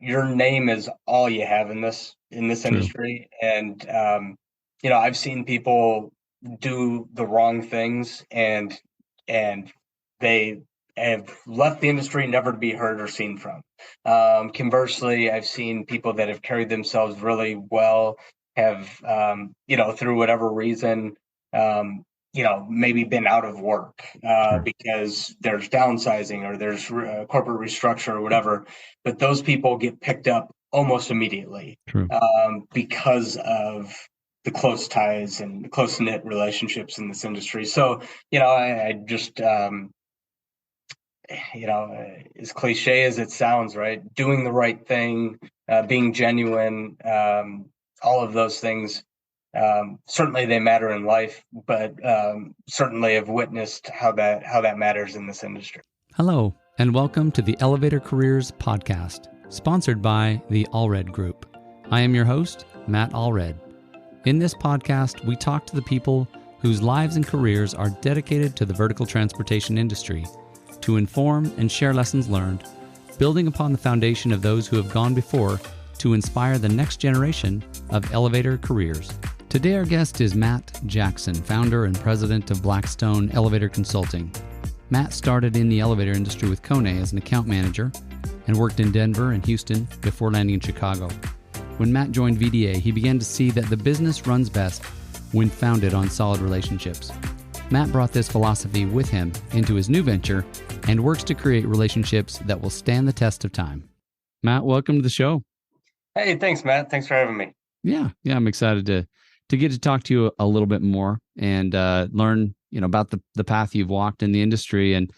your name is all you have in this True. industry. And I've seen people do the wrong things, and they have left the industry never to be heard or seen from. Conversely, I've seen people that have carried themselves really well, have through whatever reason, maybe been out of work Sure. because there's downsizing or there's corporate restructure or whatever, but those people get picked up almost immediately True. because of the close ties and close knit relationships in this industry. So, I just, as cliche as it sounds, right? Doing the right thing, being genuine, all of those things. Certainly they matter in life, but certainly have witnessed how that matters in this industry. Hello, and welcome to the Elevator Careers Podcast, sponsored by the Allred Group. I am your host, Matt Allred. In this podcast, we talk to the people whose lives and careers are dedicated to the vertical transportation industry to inform and share lessons learned, building upon the foundation of those who have gone before to inspire the next generation of elevator careers. Today, our guest is Matt Jackson, founder and president of Blackstone Elevator Consulting. Matt started in the elevator industry with Kone as an account manager and worked in Denver and Houston before landing in Chicago. When Matt joined VDA, he began to see that the business runs best when founded on solid relationships. Matt brought this philosophy with him into his new venture and works to create relationships that will stand the test of time. Matt, welcome to the show. Hey, thanks, Matt. Thanks for having me. Yeah, I'm excited to get to talk to you a little bit more and learn, about the path you've walked in the industry. And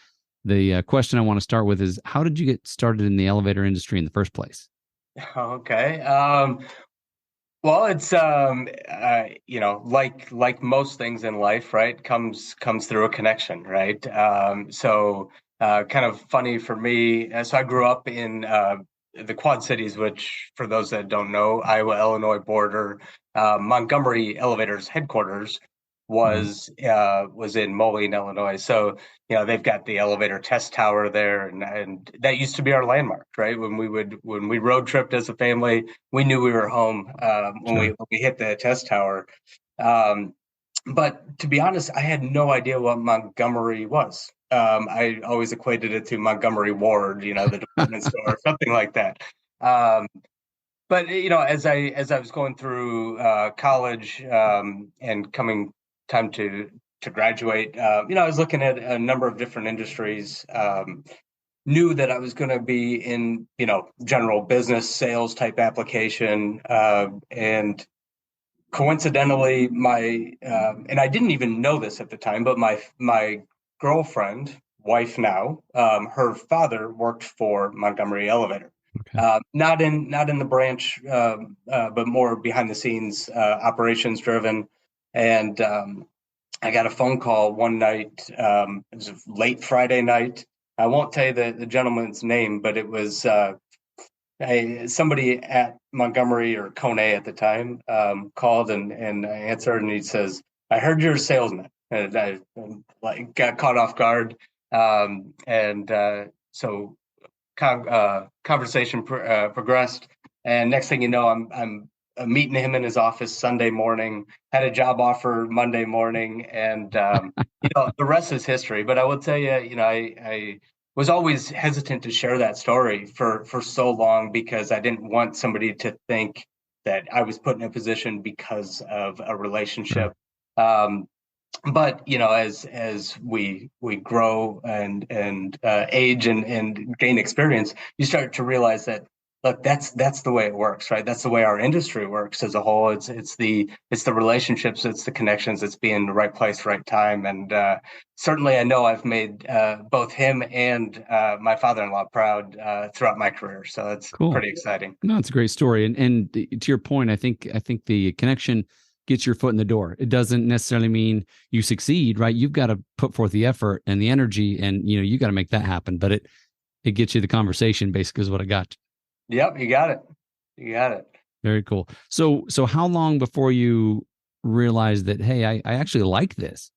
the question I want to start with is, how did you get started in the elevator industry in the first place? Okay. Well, it's like most things in life, right? Comes through a connection, right? Kind of funny for me. So I grew up in the Quad Cities, which, for those that don't know, Iowa, Illinois border. Montgomery Elevators headquarters Wow. was in Moline, Illinois. So they've got the elevator test tower there, and that used to be our landmark, right? When we road tripped as a family, we knew we were home Sure. when we hit the test tower. Um, but to be honest, I had no idea what Montgomery was. I always equated it to Montgomery Ward, the department store, something like that. Um, but as I was going through college and coming time to graduate, I was looking at a number of different industries. Knew that I was going to be in general business sales type application, and coincidentally, my and I didn't even know this at the time, but my girlfriend, wife now, her father worked for Montgomery Elevator, Okay. not in the branch, but more behind the scenes, operations driven. And I got a phone call one night. It was a late Friday night. I won't tell you the gentleman's name, but it was somebody at Montgomery or Kone at the time called and I answered, and he says, "I heard you're a salesman," and I like got caught off guard. And so conversation progressed, and next thing you know, I'm meeting him in his office Sunday morning. Had a job offer Monday morning, and the rest is history. But I will tell you, I was always hesitant to share that story for so long because I didn't want somebody to think that I was put in a position because of a relationship. Sure. Um, but as we grow and age and gain experience, you start to realize that, look, that's the way it works, right? That's the way our industry works as a whole. It's the relationships, it's the connections, it's being in the right place, right time. And certainly I know I've made both him and my father-in-law proud throughout my career, so it's Cool. pretty exciting. No, it's a great story. And to your point, I think the connection gets your foot in the door. It doesn't necessarily mean you succeed, right? You've got to put forth the effort and the energy, and you got to make that happen. But it gets you the conversation, basically, is what I got. Yep, you got it. You got it. Very cool. So how long before you realized that, hey, I actually like this?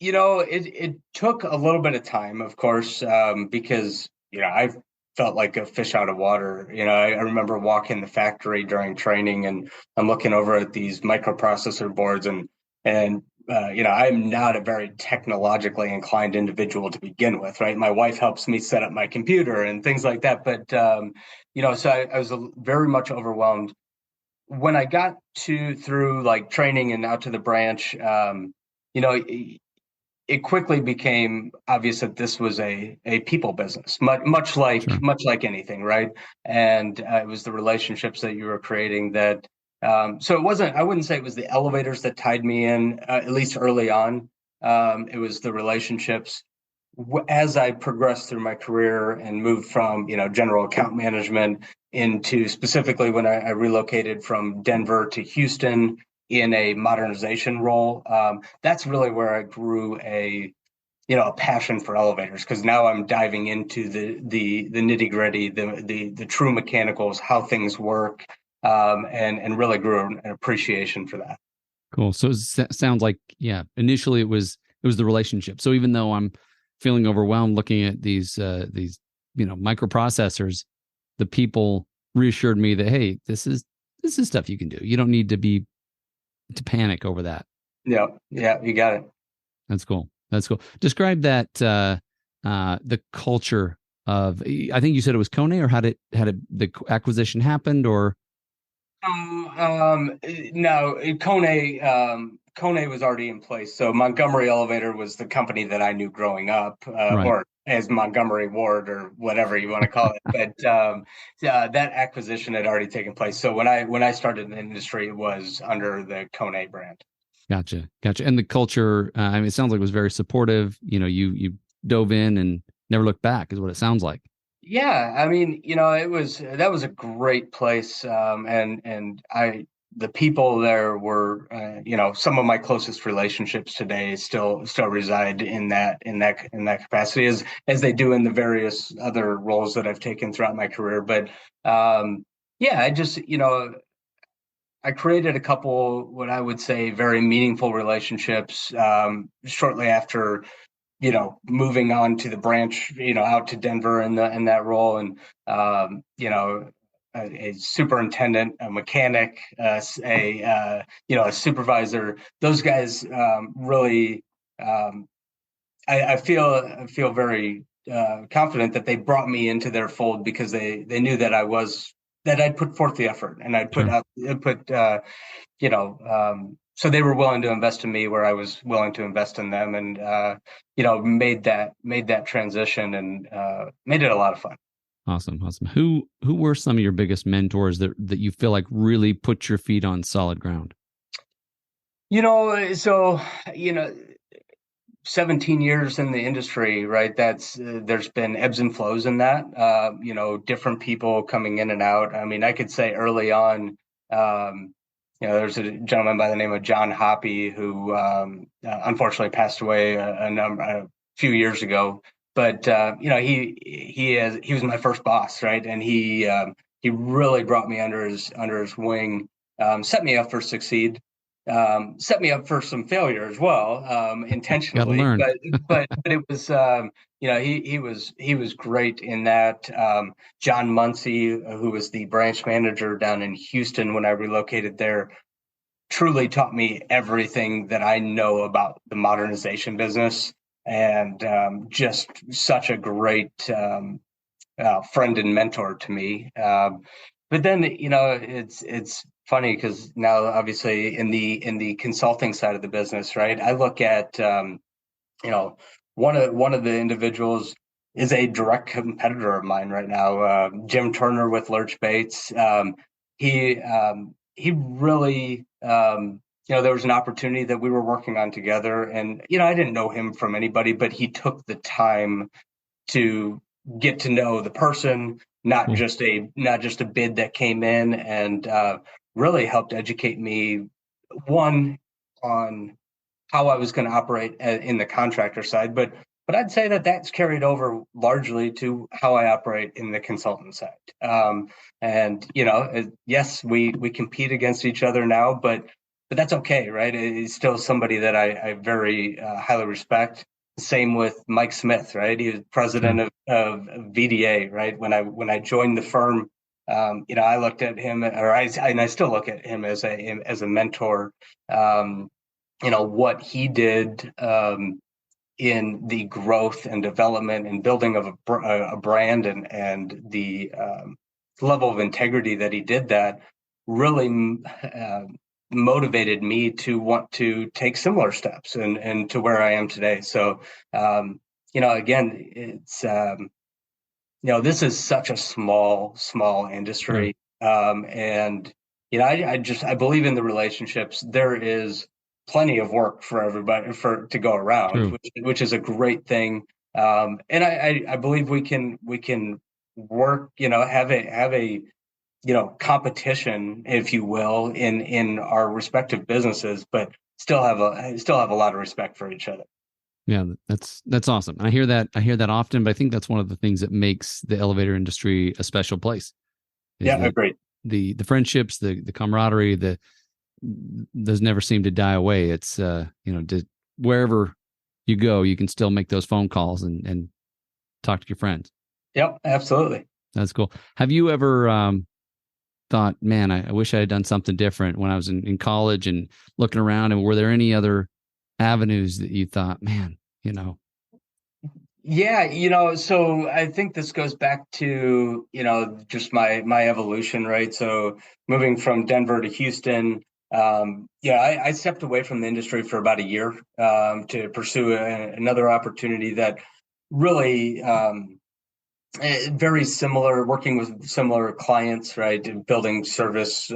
It took a little bit of time, of course, because I've felt like a fish out of water. I remember walking the factory during training, and I'm looking over at these microprocessor boards, and I'm not a very technologically inclined individual to begin with, right? My wife helps me set up my computer and things like that. But, so I was very much overwhelmed. When I got through like training and out to the branch, you know, it quickly became obvious that this was a people business, Sure. much like anything, right? And it was the relationships that you were creating that. So it wasn't. I wouldn't say it was the elevators that tied me in, at least early on. It was the relationships. As I progressed through my career and moved from general account management into specifically when I relocated from Denver to Houston in a modernization role. That's really where I grew a passion for elevators, because now I'm diving into the nitty gritty, the true mechanicals, how things work, and really grew an appreciation for that. Cool. So it sounds like, yeah, initially it was the relationship. So even though I'm feeling overwhelmed looking at these microprocessors, the people reassured me that, hey, this is stuff you can do. You don't need to panic over that. Yeah, yeah, you got it. That's cool. That's cool. Describe that the culture of, I think you said it was Kone, or had it the acquisition happened, or No, Kone was already in place. So Montgomery Elevator was the company that I knew growing up, right? or as Montgomery Ward or whatever you want to call it. But that acquisition had already taken place. So when I started in the industry, it was under the Kone brand. Gotcha, gotcha. And the culture, I mean, it sounds like it was very supportive. You dove in and never looked back, is what it sounds like. Yeah, I mean, that was a great place, and the people there were, some of my closest relationships today still reside in that capacity, as they do in the various other roles that I've taken throughout my career. But yeah, I created a couple what I would say very meaningful relationships shortly after moving on to the branch, out to Denver in that role, and a superintendent, a mechanic, a supervisor. Those guys really, um, I feel very confident that they brought me into their fold because they knew that I'd put forth the effort, and I'd Sure. put so they were willing to invest in me where I was willing to invest in them, and made that transition, and made it a lot of fun. Awesome, awesome. Who were some of your biggest mentors that you feel like really put your feet on solid ground? So you know 17 years in the industry, right? That's there's been ebbs and flows in that. Different people coming in and out. I mean, I could say early on, there's a gentleman by the name of John Hoppy who unfortunately passed away a few years ago. But he was my first boss, right? And he really brought me under his wing, set me up for succeed, set me up for some failure as well, Got to intentionally. learn. But it was he was great in that. John Muncie, who was the branch manager down in Houston when I relocated there, truly taught me everything that I know about the modernization business, and just such a great friend and mentor to me. But then it's funny because now obviously in the consulting side of the business, right? I look at you know one of the individuals is a direct competitor of mine right now, Jim Turner with Lurch Bates. He really there was an opportunity that we were working on together, and I didn't know him from anybody, but he took the time to get to know the person, not Cool. just a bid that came in, and really helped educate me, one, on how I was going to operate in the contractor side, but I'd say that that's carried over largely to how I operate in the consultant side. And yes, we compete against each other now, but that's okay, right? It's still somebody that I very highly respect. Same with Mike Smith, right? He was president Sure. of VDA, right? When I joined the firm, I looked at him, and I still look at him as a mentor. Um, what he did in the growth and development and building of a brand, and the level of integrity that he did that really motivated me to want to take similar steps and to where I am today. So, again, it's, this is such a small Sure. industry. And, I believe in the relationships. There is plenty of work for everybody to go around, True. which is a great thing. And I believe we can work, have a competition, if you will, in our respective businesses, but still have a lot of respect for each other. Yeah, that's awesome. I hear that often, but I think that's one of the things that makes the elevator industry a special place is Yeah, that agreed. the friendships, the camaraderie, those never seem to die away. It's wherever you go, you can still make those phone calls and talk to your friends. Yep, absolutely. That's cool. Have you ever thought, man, I wish I had done something different when I was in college and looking around? And were there any other avenues that you thought, man, Yeah, so I think this goes back to, just my evolution, right? So moving from Denver to Houston, I stepped away from the industry for about a year to pursue another opportunity that really very similar, working with similar clients, right? Building service,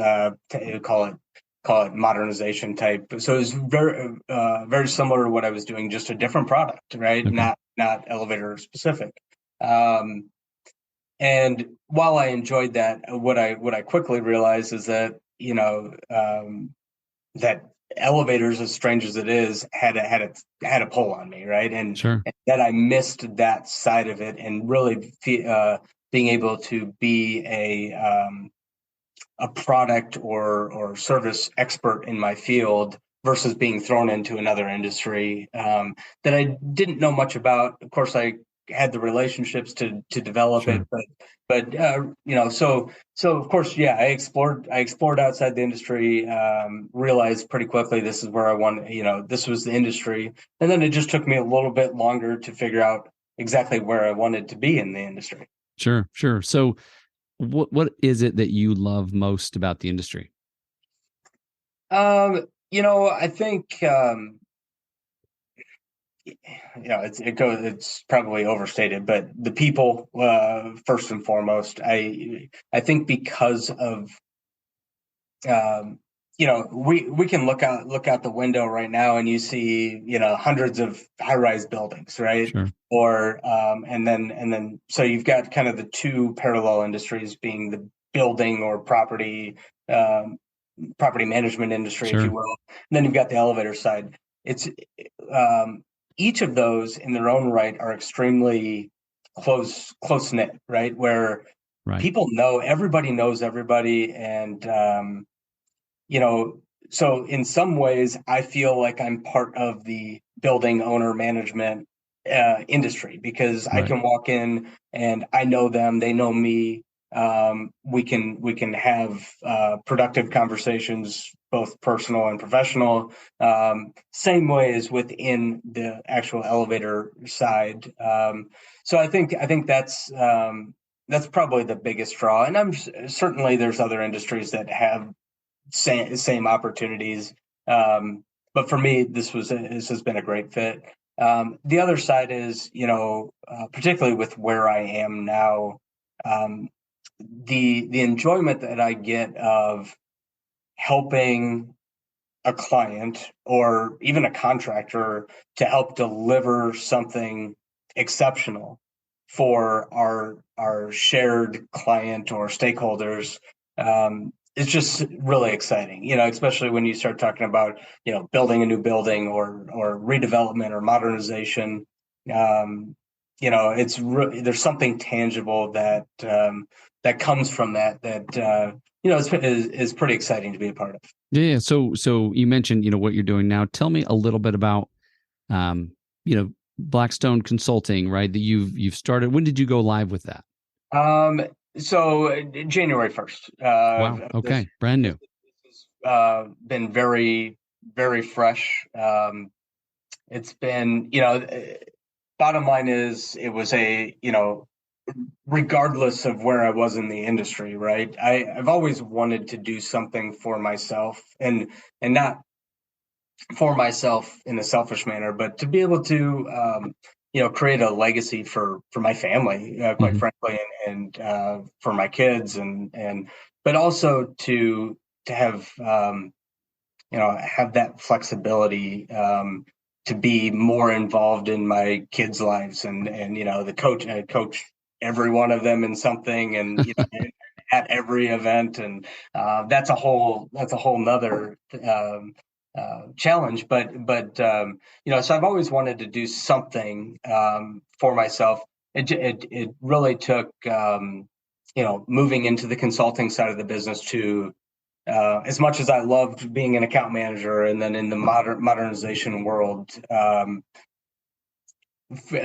call it modernization type. So it's very similar to what I was doing, just a different product, right? okay, Not elevator specific. Um, and while I enjoyed that, what I quickly realized is that that elevators, as strange as it is, had a pull on me, right? sure, And that I missed that side of it, and really being able to be a product or service expert in my field versus being thrown into another industry that I didn't know much about. Of course, I had the relationships to develop it, sure. so of course, yeah, I explored outside the industry. Realized pretty quickly this is where I wanted. This was the industry, and then it just took me a little bit longer to figure out exactly where I wanted to be in the industry. Sure, sure. So what is it that you love most about the industry? I think it's probably overstated, but the people, first and foremost. I think because of we can look out the window right now and you see hundreds of high-rise buildings, right? Sure, Or and then so you've got kind of the two parallel industries being the building or property management industry, if you sure, will. And then you've got the elevator side. It's um, each of those in their own right are extremely close knit, right? Where right, people know everybody knows everybody, and you know, so in some ways, I feel like I'm part of the building owner management industry because I right, can walk in and I know them, they know me. We can have productive conversations, both personal and professional. Same way as within the actual elevator side. So I think that's probably the biggest draw, and I'm certainly there's other industries that have same opportunities. But for me, this has been a great fit. The other side is, particularly with where I am now, um, the enjoyment that I get of helping a client or even a contractor to help deliver something exceptional for our shared client or stakeholders. It's just really exciting, especially when you start talking about building a new building or redevelopment or modernization. There's something tangible that comes from that is pretty exciting to be a part of. yeah, yeah. So you mentioned what you're doing now. Tell me a little bit about um, you know Blackstone Consulting, right? That you've started. When did you go live with that? Um, so January 1st, Wow. this, Okay. Brand this new. has been very, very fresh. It's been, bottom line is it was regardless of where I was in the industry, right? I've always wanted to do something for myself and not for myself in a selfish manner, but to be able to, create a legacy for my family, quite Hmm. frankly, and for my kids, but also to have that flexibility, to be more involved in my kids' lives, and I coach every one of them in something, and at every event, and that's a whole nother challenge. But so I've always wanted to do something for myself. It really took moving into the consulting side of the business to as much as I loved being an account manager, and then in the modernization world,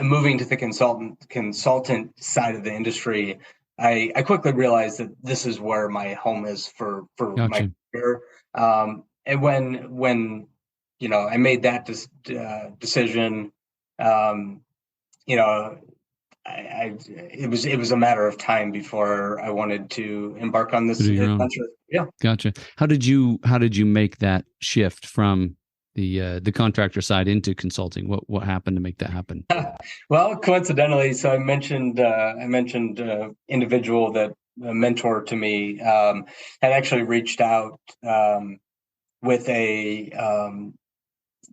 moving to the consultant side of the industry, I quickly realized that this is where my home is for my Gotcha. career. And when I made that decision, um, you know, it was a matter of time before I wanted to embark on To this do your own. adventure. Yeah. Gotcha. How did you make that shift from the contractor side into consulting? What happened to make that happen? Well, coincidentally, so I mentioned individual that a mentor to me had actually reached out with a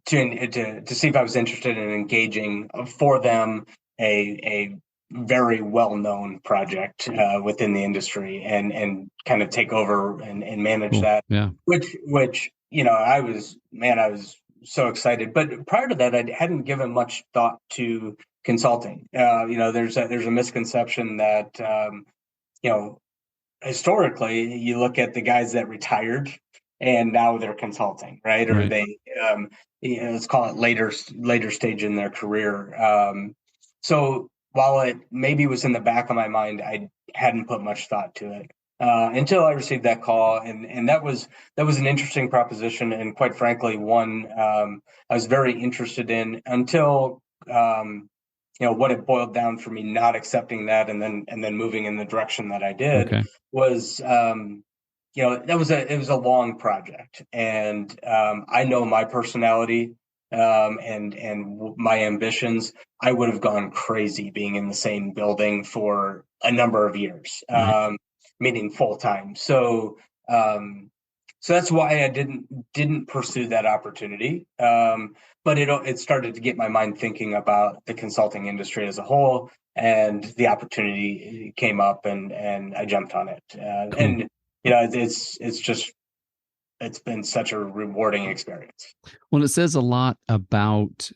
to see if I was interested in engaging for them a very well known project within the industry, and kind of take over and manage Cool. that, Yeah. which I was so excited. But prior to that, I hadn't given much thought to consulting. There's a misconception that you know historically, you look at the guys that retired and now they're consulting, right? Or Right. they, let's call it later stage in their career. So while it maybe was in the back of my mind, I hadn't put much thought to it until I received that call, and that was an interesting proposition, and quite frankly, one I was very interested in until. What it boiled down for me not accepting that, and then moving in the direction that I did Okay. was it was a long project, and I know my personality, and my ambitions. I would have gone crazy being in the same building for a number of years, Right. meaning full time. So that's why I didn't pursue that opportunity. But it started to get my mind thinking about the consulting industry as a whole, and the opportunity came up, and I jumped on it. Cool. And it's been such a rewarding experience. Well, it says a lot about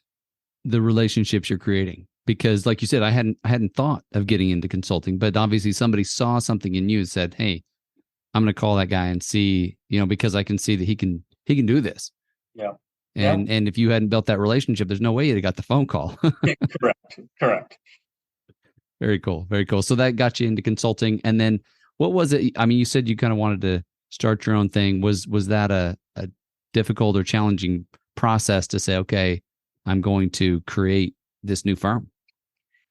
the relationships you're creating because, like you said, I hadn't thought of getting into consulting, but obviously somebody saw something in you and said, "Hey, I'm going to call that guy and see, because I can see that he can do this." Yeah, yeah, And if you hadn't built that relationship, there's no way you'd have got the phone call. correct. Very cool. Very cool. So that got you into consulting. And then what was it? I mean, you said you kind of wanted to start your own thing. Was that a difficult or challenging process to say, okay, I'm going to create this new firm?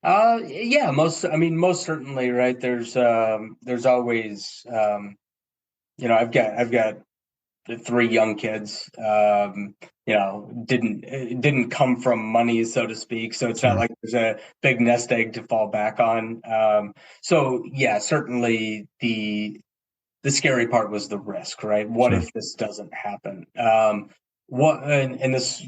Yeah, most certainly, right? There's always, I've got the three young kids. Didn't come from money, so to speak. So it's not Sure. like there's a big nest egg to fall back on. So yeah, certainly the scary part was the risk, right? What Sure. if this doesn't happen? And this,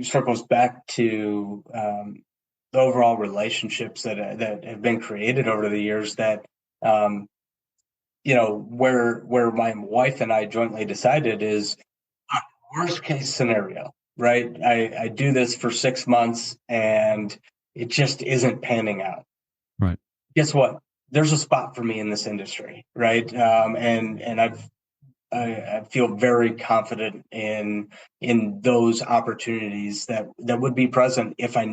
circles back to the overall relationships that have been created over the years. That um, where my wife and I jointly decided is worst case scenario, right? I do this for 6 months and it just isn't panning out. Right. Guess what? There's a spot for me in this industry, right? And I've I feel very confident in those opportunities that would be present if I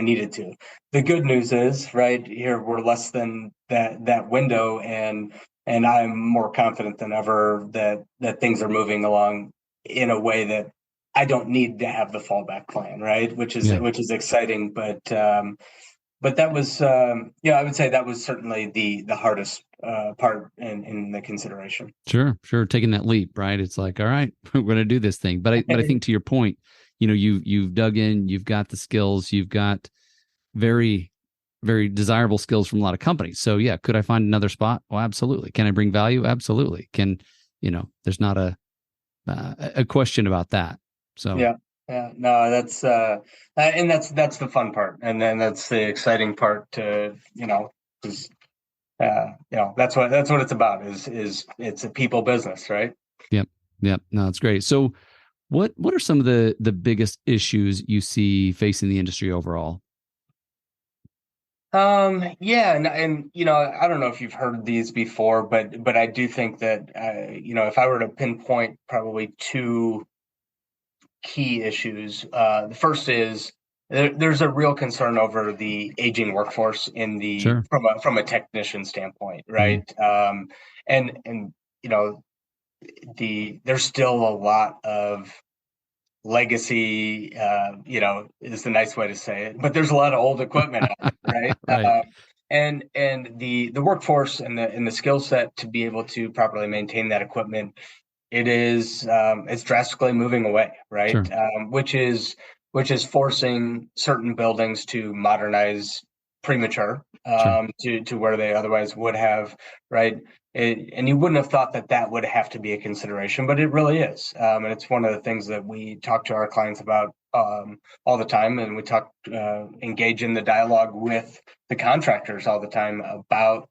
needed to. The good news is, right here, we're less than that window, and I'm more confident than ever that things are moving along in a way that I don't need to have the fallback plan, right? Yeah. Which is exciting, but that was, I would say that was certainly the hardest part in the consideration. Sure, sure. Taking that leap, right? It's like, all right, we're going to do this thing. But I think to your point, you've dug in, you've got the skills, you've got very, very desirable skills from a lot of companies. So yeah, could I find another spot? Well, absolutely. Can I bring value? Absolutely. There's not a question about that. So Yeah, yeah, no, and that's the fun part, and then that's the exciting part to, 'cause, that's what it's about is it's a people business, right? yep, yep. No, it's great. So what are some of the biggest issues you see facing the industry overall? Yeah, and I don't know if you've heard these before, but I do think that if I were to pinpoint probably two key issues. The first is there's a real concern over the aging workforce Sure. from a technician standpoint, Mhm. right? And you know there's still a lot of legacy, is the nice way to say it, but there's a lot of old equipment out there, right? Right. And the workforce and the skill set to be able to properly maintain that equipment, it's drastically moving away, right? Sure. Which is forcing certain buildings to modernize premature, Sure. to where they otherwise would have, right? And you wouldn't have thought that would have to be a consideration, but it really is, and it's one of the things that we talk to our clients about all the time, and we engage in the dialogue with the contractors all the time about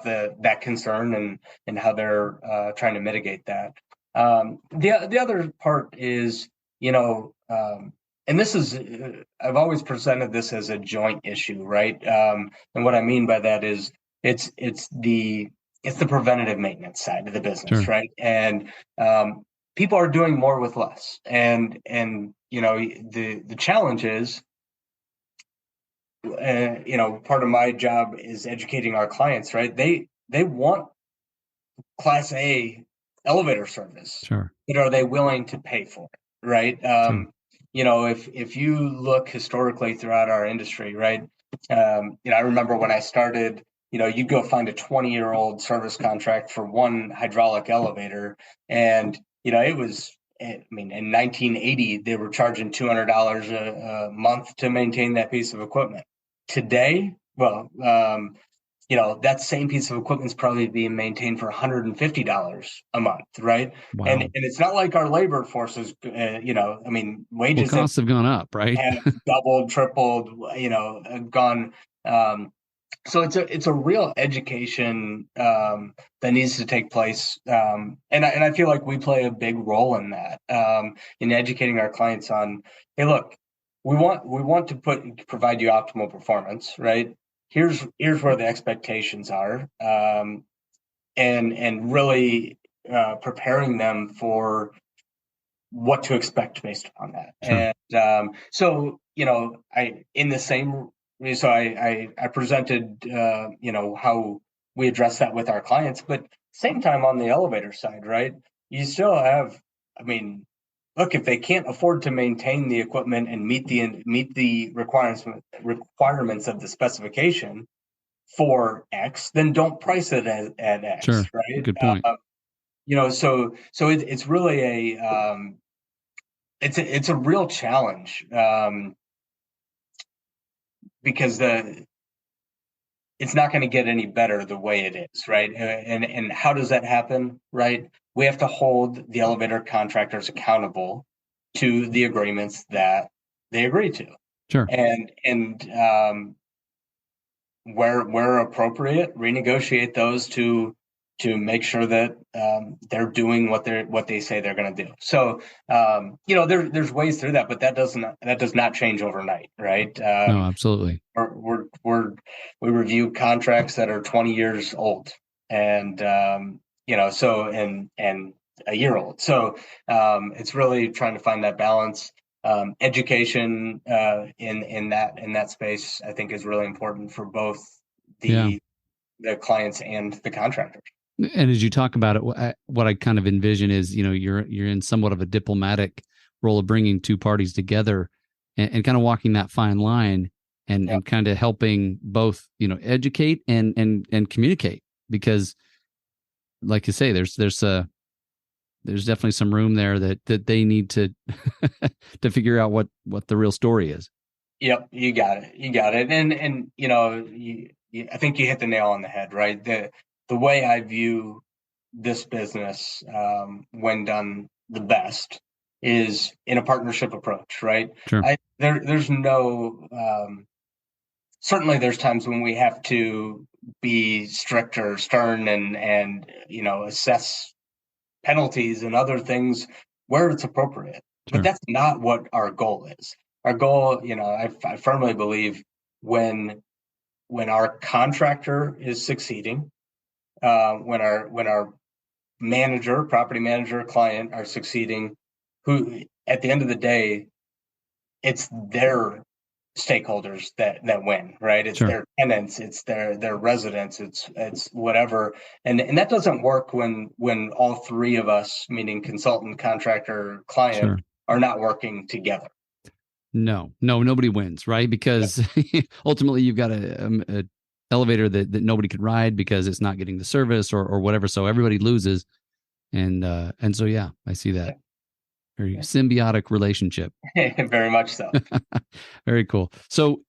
that concern and how they're trying to mitigate that. The other part is, and this is, I've always presented this as a joint issue, right? And what I mean by that is it's the preventative maintenance side of the business, Sure. right? And people are doing more with less, and the challenge is, part of my job is educating our clients, right? They want class A elevator service, Sure. but are they willing to pay for it? Right. Sure. If you look historically throughout our industry, right? I remember when I started, you'd go find a 20-year-old service contract for one hydraulic elevator. And, it was, I mean, in 1980, they were charging $200 a month to maintain that piece of equipment. Today, well, that same piece of equipment is probably being maintained for $150 a month, right? And Wow. it's not like our labor force is, I mean, Well, wages costs have gone up, right? have doubled, tripled, gone. So it's a real education that needs to take place, and I feel like we play a big role in that, in educating our clients on, hey, look, we want to provide you optimal performance, right? Here's where the expectations are, and really preparing them for what to expect based upon that. Sure. And I in the same so I presented how we address that with our clients, but same time on the elevator side, right? You still have, I mean, look, if they can't afford to maintain the equipment and meet the requirements of the specification for X, then don't price it at X, Sure. right? Good point. So it's really it's a real challenge, because it's not going to get any better the way it is, right? And how does that happen, right? We have to hold the elevator contractors accountable to the agreements that they agree to, Sure. and where appropriate, renegotiate those to make sure that they're doing what they say they're going to do. So there's ways through that, but that does not change overnight, right? No, absolutely. We review contracts that are 20 years old, and so and a year old. So it's really trying to find that balance. Education in that space, I think, is really important for both Yeah. the clients and the contractors. And as you talk about it, what I kind of envision is, you're in somewhat of a diplomatic role of bringing two parties together and kind of walking that fine line Yeah. and kind of helping both, educate and communicate because, like you say, there's definitely some room there that they need to to figure out what the real story is. Yep, you got it. You got it. And I think you hit the nail on the head, right? The way I view this business, when done the best, is in a partnership approach, right? Sure. There's no certainly there's times when we have to be strict or stern and assess penalties and other things where it's appropriate. But Sure. that's not what our goal is. Our goal, I firmly believe when our contractor is succeeding, when our manager, property manager, client are succeeding, who at the end of the day, it's their stakeholders that win, right? It's Sure. their tenants, it's their residents, it's whatever. And that doesn't work when all three of us, meaning consultant, contractor, client, Sure. are not working together. No, nobody wins, right? Because ultimately you've got a elevator that nobody could ride because it's not getting the service or whatever. So everybody loses. And so, yeah, I see that very symbiotic relationship. Very much so. Very cool. So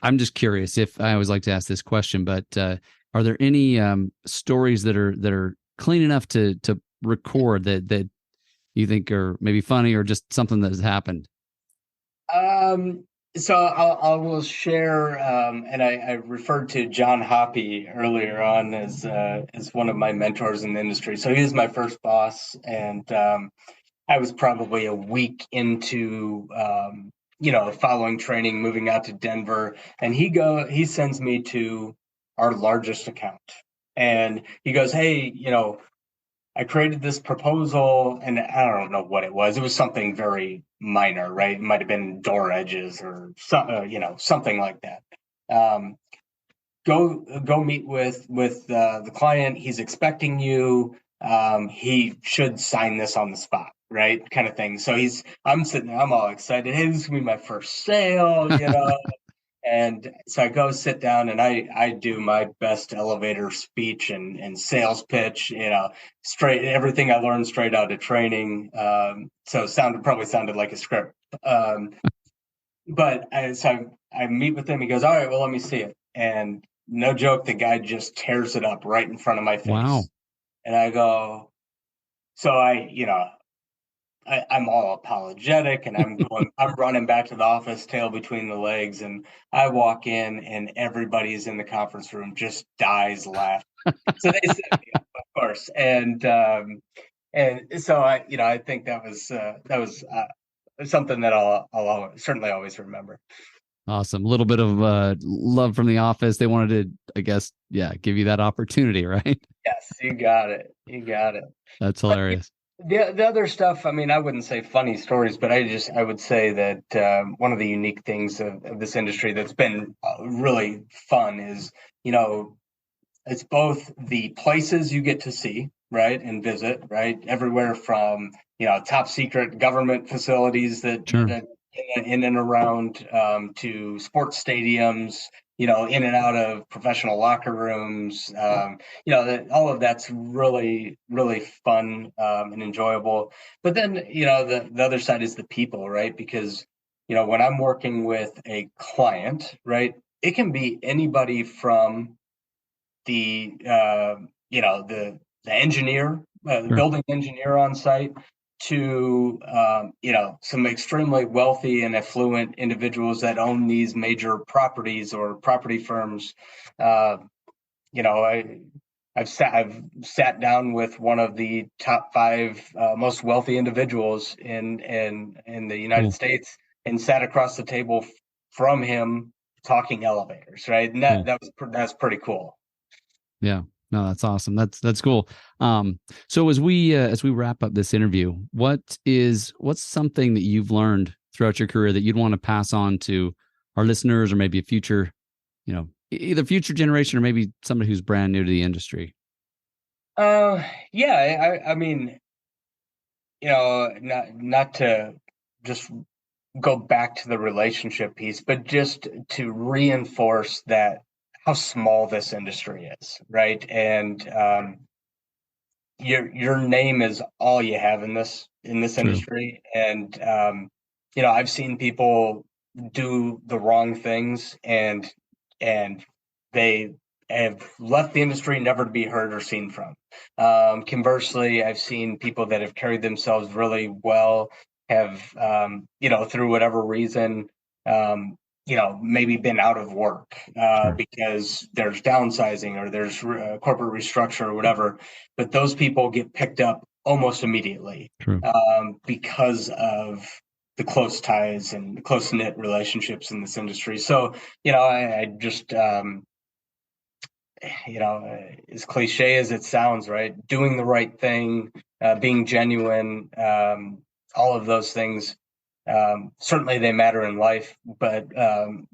I'm just curious if I always like to ask this question, but are there any stories that are clean enough to record that you think are maybe funny or just something that has happened? Um, so I will share, and I referred to John Hoppy earlier on as one of my mentors in the industry. So he was my first boss, and I was probably a week into following training, moving out to Denver, and he sends me to our largest account, and he goes, "Hey, I created this proposal, and I don't know what it was. It was something very minor, right? It might have been door edges or something like that. Um, go meet with the client. He's expecting you. He should sign this on the spot, right? Kind of thing. So I'm sitting there, I'm all excited. Hey, this is gonna be my first sale. And so I go sit down and I do my best elevator speech and sales pitch, straight everything I learned straight out of training. So probably sounded like a script. Um, so I meet with him. He goes, "All right, well, let me see it." And no joke, the guy just tears it up right in front of my Wow. face. And I go, so I'm all apologetic and I'm running back to the office, tail between the legs. And I walk in and everybody's in the conference room just dies laughing. So they set me up, of course. And so I think that was something that certainly always remember. Awesome. A little bit of love from the office. They wanted to, I guess, yeah, give you that opportunity, right? Yes, you got it. You got it. That's But hilarious. the other stuff, I mean, I wouldn't say funny stories, but I would say that one of the unique things of this industry that's been really fun is, you know, it's both the places you get to see, right, and visit, right, everywhere from top secret government facilities that Sure. are in and around to sports stadiums, in and out of professional locker rooms. All of that's really really fun and enjoyable. But then the other side is the people, right? Because when I'm working with a client, right, it can be anybody from the the engineer, the Sure. building engineer on site, to some extremely wealthy and affluent individuals that own these major properties or property firms. Uh, you know, I've sat down with one of the top five most wealthy individuals in the United Cool. States and sat across the table from him talking elevators, right? And Cool. that's pretty cool. Yeah. No, that's awesome. That's cool. So as we wrap up this interview, what's something that you've learned throughout your career that you'd want to pass on to our listeners, or maybe a future, either future generation or maybe somebody who's brand new to the industry? Yeah, I mean, not to just go back to the relationship piece, but just to reinforce that how small this industry is, right? And your name is all you have in this True. industry. And I've seen people do the wrong things, and they have left the industry never to be heard or seen from. Conversely, I've seen people that have carried themselves really well, have through whatever reason, maybe been out of work Sure. because there's downsizing or there's corporate restructure or whatever, but those people get picked up almost immediately True. because of the close ties and close knit relationships in this industry. So, I just, as cliche as it sounds, right? Doing the right thing, being genuine, all of those things. Certainly they matter in life, but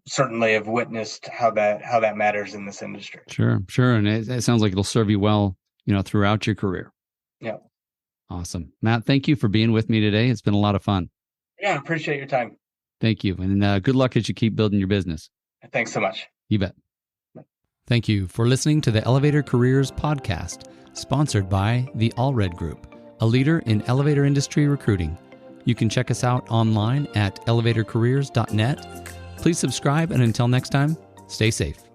certainly have witnessed how that matters in this industry. Sure. And it sounds like it'll serve you well, throughout your career. Yeah. Awesome. Matt, thank you for being with me today. It's been a lot of fun. Yeah. Appreciate your time. Thank you. And good luck as you keep building your business. Thanks so much. You bet. Thank you for listening to the Elevator Careers podcast, sponsored by the Allred Group, a leader in elevator industry recruiting. You can check us out online at elevatorcareers.net. Please subscribe, and until next time, stay safe.